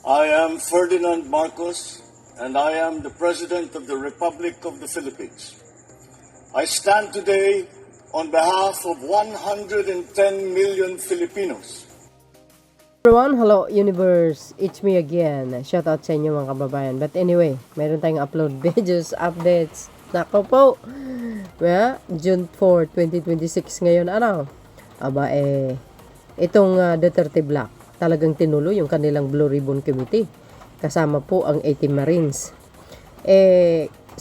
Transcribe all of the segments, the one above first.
I am Ferdinand Marcos, and I am the President of the Republic of the Philippines. I stand today on behalf of 110 million Filipinos. Everyone, hello universe, it's me again. Shout out sa inyo mga kababayan. But anyway, meron tayong upload videos, updates. Nako po, June 4, 2026 ngayon, Aba itong Duterte Black, talagang tinulo yung kanilang Blue Ribbon Committee. Kasama po ang 18 Marines.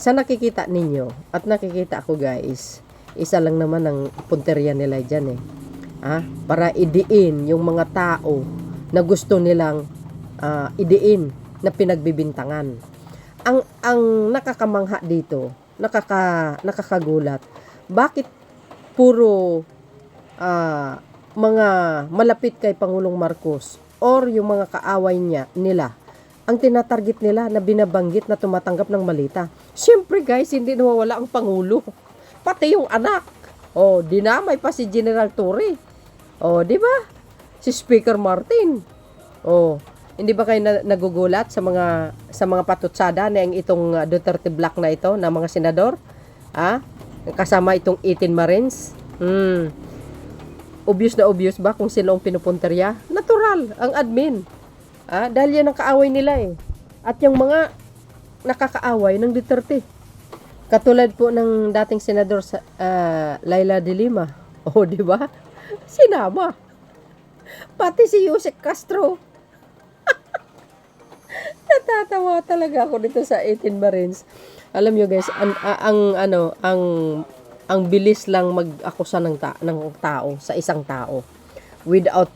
Sa nakikita ninyo, at nakikita ko guys, isa lang naman ang punteriya nila dyan para idiin yung mga tao na gusto nilang idiin na pinagbibintangan. Ang nakakamangha dito, nakakagulat, bakit puro mga malapit kay Pangulong Marcos or yung mga kaaway nila ang tinatarget nila na binabanggit na tumatanggap ng malita? Siyempre guys, hindi nawawala ang Pangulo, pati yung anak. Dinamay pa si General Torre. Di ba? Si Speaker Martin. Hindi ba kayo nagugulat sa mga patutsada na itong Duterte Black na ito, na mga senador? Kasama itong 18 Marines? Obvious na obvious ba kung sino ang pinupunterya? Natural, ang admin. Dahil yan ang kaaway nila At yung mga nakakaaway ng Duterte. Katulad po ng dating senador Laila de Lima. Di ba? Sinama. Pati si Yusek Castro. Natatawa talaga ako dito sa 18 Marines. Alam nyo guys, ang bilis lang mag-akusa ng tao sa isang tao without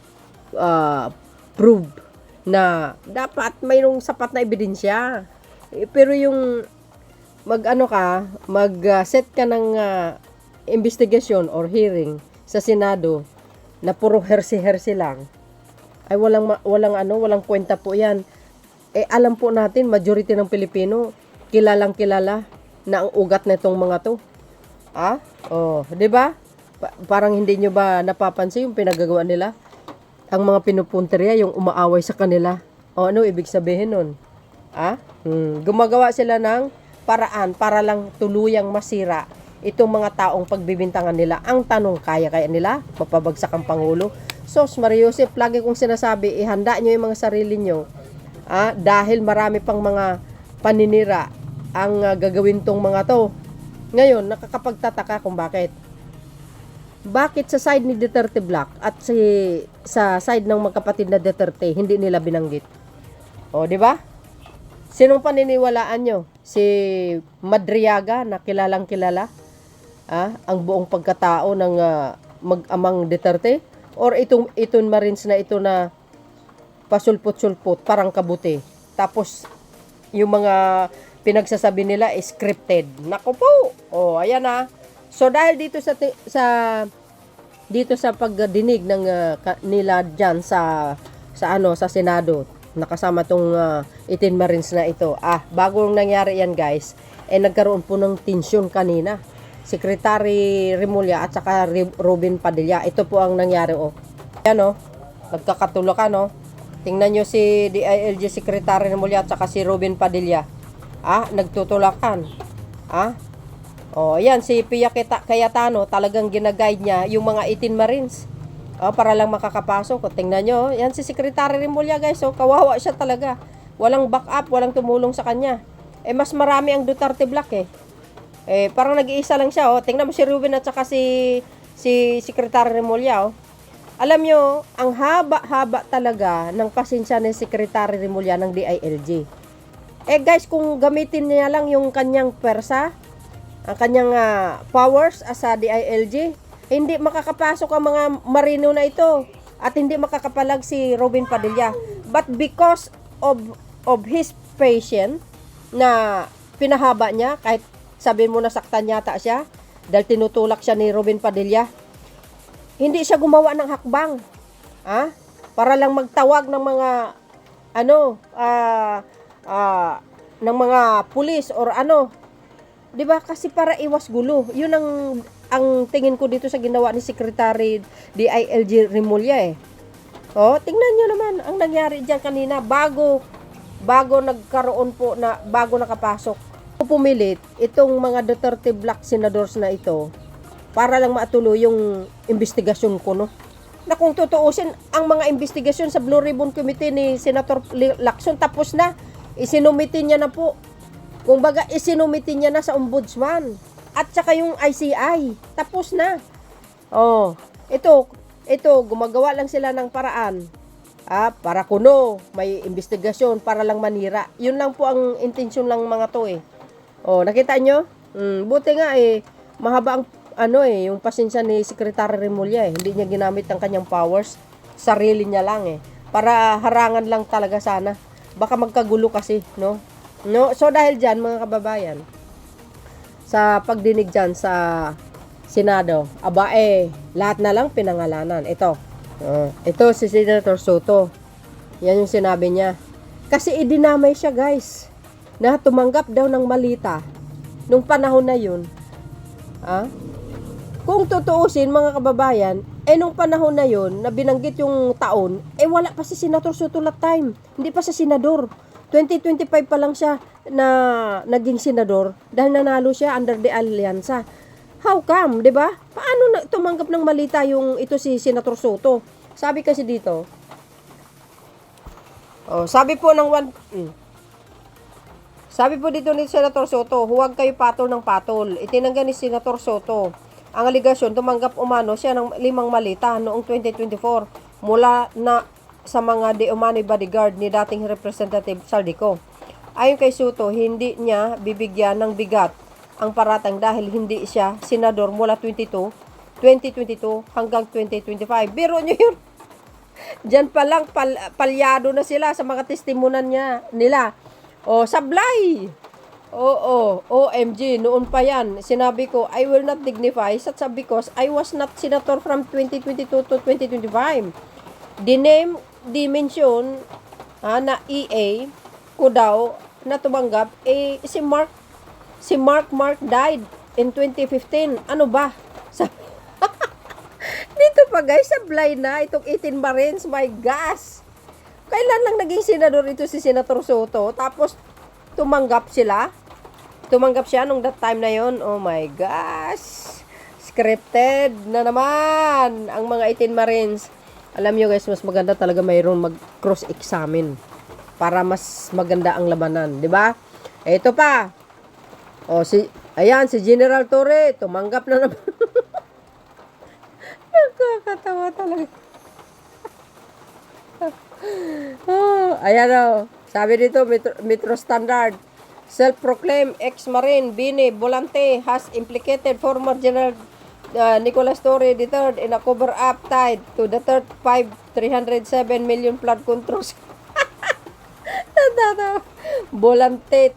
proof na dapat mayroong sapat na ebidensya. Pero yung mag-set ka ng investigation or hearing sa Senado na puro hersi-hersi lang, ay walang kwenta po yan. Alam po natin, majority ng Pilipino kilalang kilala na ang ugat na itong mga to. Di ba? Parang hindi nyo ba napapansin yung pinagagawa nila? Ang mga pinupunteriya, yung umaaway sa kanila. Ano ibig sabihin nun? Gumagawa sila ng paraan para lang tuluyang masira itong mga taong pagbibintangan nila. Ang tanong, kaya nila mapabagsak ang Pangulo? Sos, Mariusip, lagi kong sinasabi, ihanda nyo yung mga sarili nyo. Dahil marami pang mga paninira ang gagawin tong mga to. Ngayon, nakakapagtataka kung bakit. Bakit sa side ni Duterte Black at sa side ng magkapatid na Duterte, hindi nila binanggit? Di ba? Sinong paniniwalaan nyo? Si Madriaga na kilalang kilala? Ang buong pagkatao ng mag-amang Duterte? Or itong Marines na ito na pasulpot-sulpot, parang kabuti. Tapos, yung mga pinagsasabi nila is scripted. Naku po! Ayan So, dahil dito sa pagdinig ng nila dyan sa Senado, nakasama tong 18 Marines na ito. Bagong nangyari yan guys, nagkaroon po ng tensyon kanina. Secretary Remulla at saka Robin Padilla. Ito po ang nangyari Yan nagkakatulakan Tingnan nyo si DILG Secretary Remulla at saka si Robin Padilla. Nagtutulakan. Yan si Pia Cayetano, talagang ginaguide niya yung mga 18 Marines. Para lang makakapasok. Tingnan nyo, yan si Secretary Remulla guys. Kawawa siya talaga. Walang backup, walang tumulong sa kanya. Mas marami ang Duterte Black parang nag-iisa lang siya. Tingnan mo si Ruben at saka si Secretary Remulla. Alam nyo, ang haba-haba talaga ng pasensya ni Secretary Remulla ng DILG. Guys, kung gamitin niya lang yung kanyang persa, ang kanyang powers as a DILG, hindi makakapasok ang mga marino na ito at hindi makakapalag si Robin Padilla. But because of his patience na pinahaba niya, kahit sabihin mo na saktan yata siya dahil tinutulak siya ni Robin Padilla, hindi siya gumawa ng hakbang para lang magtawag ng mga ng mga pulis or di ba? Kasi para iwas gulo. Yun ang tingin ko dito sa ginawa ni Secretary DILG Remulla. Tingnan nyo naman ang nangyari diyan kanina bago bago nagkaroon po na, bago nakapasok, pumilit itong mga Duterte Black senadors na ito para lang matuloy yung investigasyon ko, no? Na kung tutuusin, ang mga investigasyon sa Blue Ribbon Committee ni Senator Lacson tapos na. Isinumitin niya na po. Kung baga, isinumitin niya na sa ombudsman. At saka yung ICI. Tapos na. Oh, ito, gumagawa lang sila ng paraan. Para kuno, may investigasyon para lang manira. Yun lang po ang intensyon lang mga to eh. Oh, nakita nyo? Buti nga mahaba ang yung pasensya ni Secretary Remulla eh. Hindi niya ginamit ang kanyang powers. Sarili niya lang eh. Para harangan lang talaga sana. Baka magkagulo kasi, no? So dahil dyan, mga kababayan, sa pagdinig dyan sa Senado, lahat na lang pinangalanan. Ito si Senator Soto. Yan yung sinabi niya. Kasi idinamay siya, guys, na tumanggap daw ng malita nung panahon na yun. Kung tutuusin, mga kababayan, nung panahon na yon na binanggit yung taon, wala pa si Senator Soto that time. Hindi pa siya senador. 2025 pa lang siya na naging senador dahil nanalo siya under the alyansa. How come, 'di ba? Paano tumanggap ng malita yung ito si Senator Soto? Sabi kasi dito. Sabi po dito ni Senator Soto, huwag kayo patol ng patol. Itinanggan ni Senator Soto ang aligasyon, tumanggap umano siya ng 5 malita noong 2024 mula na sa mga de umano'y bodyguard ni dating Representative Saldico. Ayon kay Soto, hindi niya bibigyan ng bigat ang paratang dahil hindi siya senador mula 2022 hanggang 2025. Biro nyo yun. Diyan pa lang palyado na sila sa mga testimonan nila. Sablay! OMG, noon pa yan. Sinabi ko, I will not dignify such because I was not senator from 2022 to 2025. Mention na EA ko daw na tumanggap, si Mark died in 2015. Ano ba? Dito pa guys, sablay na itong 18 Marines, my gosh. Kailan lang naging senador ito si Senator Soto? Tapos, tumanggap siya nung that time na yon. Oh my gosh. Scripted na naman ang mga 18 Marines. Alam nyo guys, mas maganda talaga mayroong mag-cross-examine para mas maganda ang labanan, di ba? Ito pa. Si General Torre, tumanggap na naman. Nakakatawa talaga. Sabi dito, Metro Standard, self-proclaimed ex-marine Bini Bolante has implicated former General Nicolas Torre III in a cover-up tied to the 307 million flood control. Bolante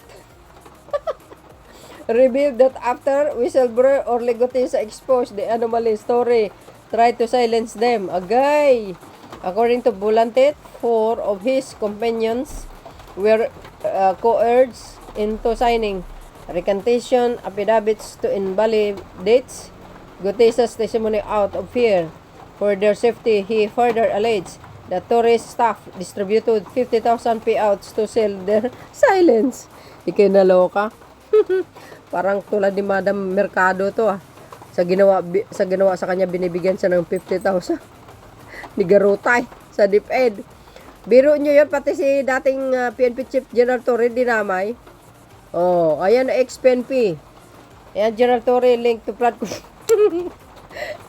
revealed that after whistleblower or Legotesa exposed the anomaly story, tried to silence them. Agay! According to Bolante, 4 of his companions were coerced into signing recantation affidavits to invalidate Gotesa's testimony out of fear for their safety. He further alleged that Torres staff distributed 50,000 payouts to sell their silence. Ikinaloka. Parang tulad ni Madam Mercado to Sa ginawa sa kanya, binibigyan siya ng 50,000 ni Garutay sa DepEd. Biro nyo yun, pati si dating PNP Chief General Torre dinamay. Ayan, ex-PNP. Ayan, General Torre linked to flood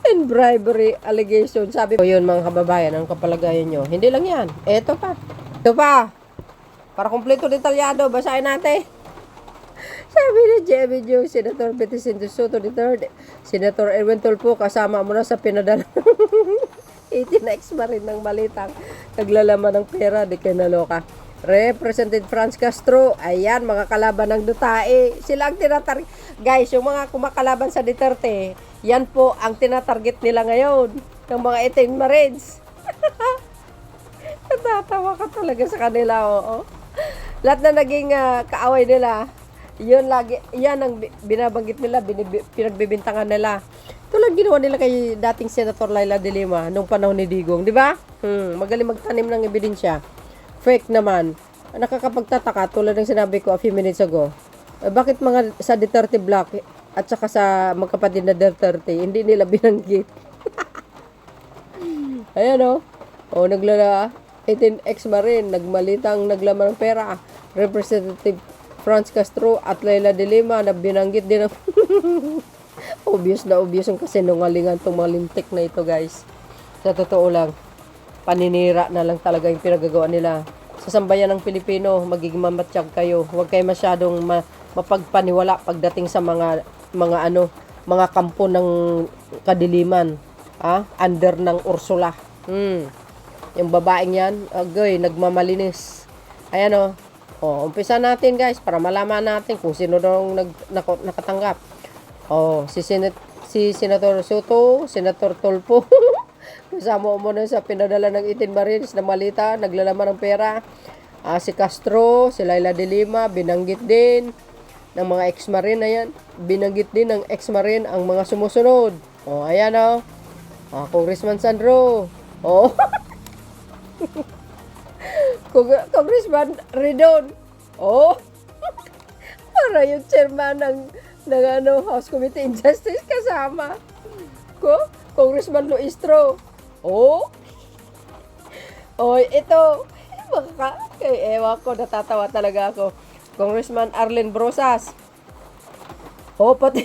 and bribery allegation. Sabi ko yun, mga kababayan, ang kapalagayan nyo. Hindi lang yan. Ito pa. Para kumpleto detalyado, basahin natin. Sabi ni Jemmy Joe, Senator Beticento Soto III, Senator Erwin Tulfo, kasama mo na sa pinadala 18x pa rin ng malitang naglalaman ng pera, di kayo naloka. Represented Franz Castro, ayan, mga kalaban ng Duterte. Sila ang tinatarget. Guys, yung mga kumakalaban sa Duterte, yan po ang tinatarget nila ngayon, ng mga 18 Marines. Natatawa ka talaga sa kanila, Lahat na naging kaaway nila, yan ang binabanggit nila, pinagbibintangan nila. Tulad ginawa nila kay dating Senator Laila de Lima nung panahon ni Digong, di ba? Magaling magtanim ng ebidensya. Fake naman. nakakapagtataka tulad ng sinabi ko a few minutes ago. Bakit mga sa Duterte Block at saka sa magkapatid na Duterte, hindi nila binanggit? Ayan o. O, naglala. 18X Marin, nagmalitang naglaman ng pera. Representative Franz Castro at Leila de Lima na binanggit din ng obvious yung kasinungalingan itong malintik na ito, guys. Sa totoo lang, paninira na lang talaga yung pinagagawa nila. Sa sambayan ng Pilipino, magiging mamatsyag kayo. Huwag kayo masyadong mapagpaniwala pagdating sa mga kampo ng kadiliman. Under ng Ursula. Yung babaeng yan, agoy, nagmamalinis. Ayan o. Umpisa natin, guys, para malaman natin kung sino daw nakatanggap. Si Senator Soto, Senator Tolpo. Kasama mo na sa pinadala ng 18 Marines na malita, naglalaman ng pera. Si Castro, si Leila de Lima, binanggit din ng mga ex-marine na yan. Binanggit din ng ex-marine ang mga sumusunod. Ayan o. Congressman Sandro. Congressman Redon. Para yung chairman ng House Committee on Justice kasama. Congressman Luistro. Ito. Ewan ko, natatawa talaga ako. Congressman Arlen Brosas. Pati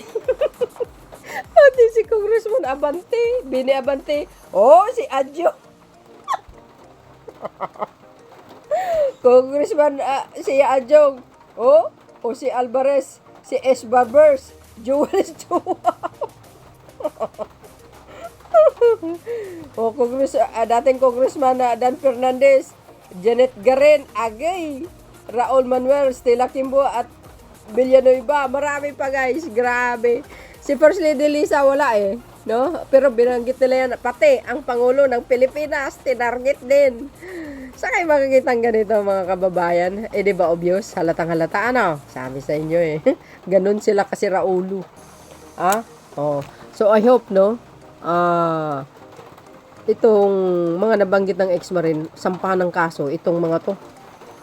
si Congressman Abante, Bini Abante. Si Adjo. Congressman si Adjong. Si Alvarez, si S. Barbers, Joel Chua. Dating Congressman Dan Fernandez, Janet Garen, Agay, Raul Manuel, Stella Kimbo at Villanueva. Marami pa, guys, grabe. Si First Lady Lisa wala no? Pero binanggit nila yan, pati ang Pangulo ng Pilipinas, tinarget din. Sa kayo makikita ganito, mga kababayan? Di ba obvious? Halatang halata, Sabi sa inyo Ganun sila kasi Raulo. So I hope, no? Itong mga nabanggit ng ex-marine, sampahan ng kaso, itong mga to.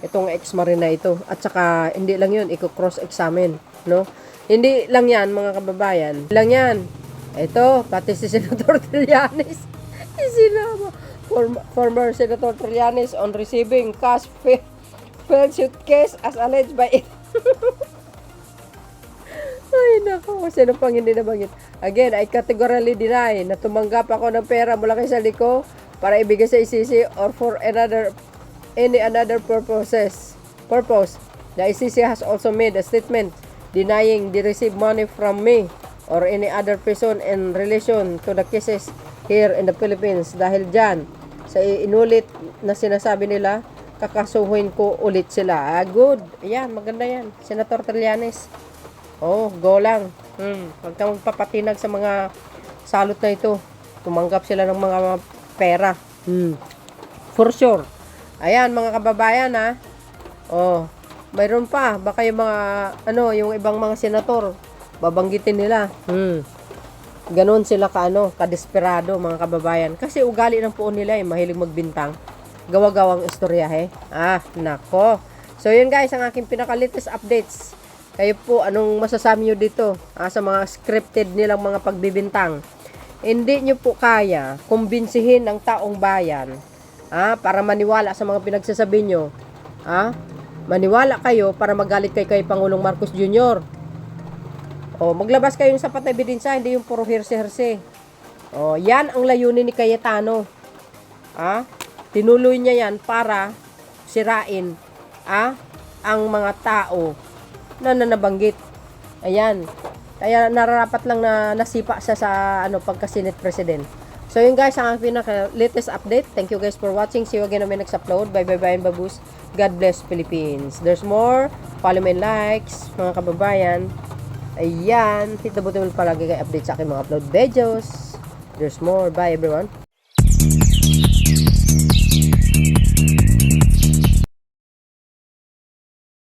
Itong ex-marine na ito. At saka, hindi lang yun, i-cross-examine, no? Hindi lang yan, mga kababayan. Hindi lang yan. Ito, pati si Senator Trillanes. Former Senator Trillanes on receiving cash filled suitcase as alleged by it. Ay, nako. Sino pang hindi nabanggit? Again, I categorically deny na tumanggap ako ng pera mula kay Salico para ibigay sa ICC or for any another purpose. The ICC has also made a statement denying they receive money from me or any other person in relation to the cases here in the Philippines. Dahil dyan, sa inulit na sinasabi nila, kakasuhin ko ulit sila. Good. Ayan, maganda yan. Senator Trillanes. Go lang. Huwag kang magpapatinag sa mga salot na ito. Tumanggap sila ng mga pera. For sure. Ayan, mga kababayan, mayroon pa. Baka yung mga, yung ibang mga senator, babanggitin nila. Ganon sila kadesperado, mga kababayan. Kasi ugali ng puon nila mahilig magbintang. Gawa-gawang istorya, nako. So, yun guys, ang aking pinaka-latest updates. Kayo po, anong masasabi nyo dito sa mga scripted nilang mga pagbibintang? Hindi nyo po kaya kumbinsihin ng taong bayan para maniwala sa mga pinagsasabi nyo. Maniwala kayo para magalit kay Pangulong Marcos Jr. Maglabas kayo ng sapat na ebidensya, hindi yung puro herse-herse. Yan ang layunin ni Cayetano. Tinuloy niya yan para sirain ang mga tao na nabanggit. Ayan. Kaya nararapat lang na nasipa siya sa pagka-Senate President. So yun guys, ang pinaka-latest update. Thank you guys for watching. See you again on my next upload. Bye bye and babus. God bless Philippines. There's more. Follow me and likes, mga kababayan. Ayan. Hit the button palagi kay update sa aking mga upload videos. There's more. Bye everyone.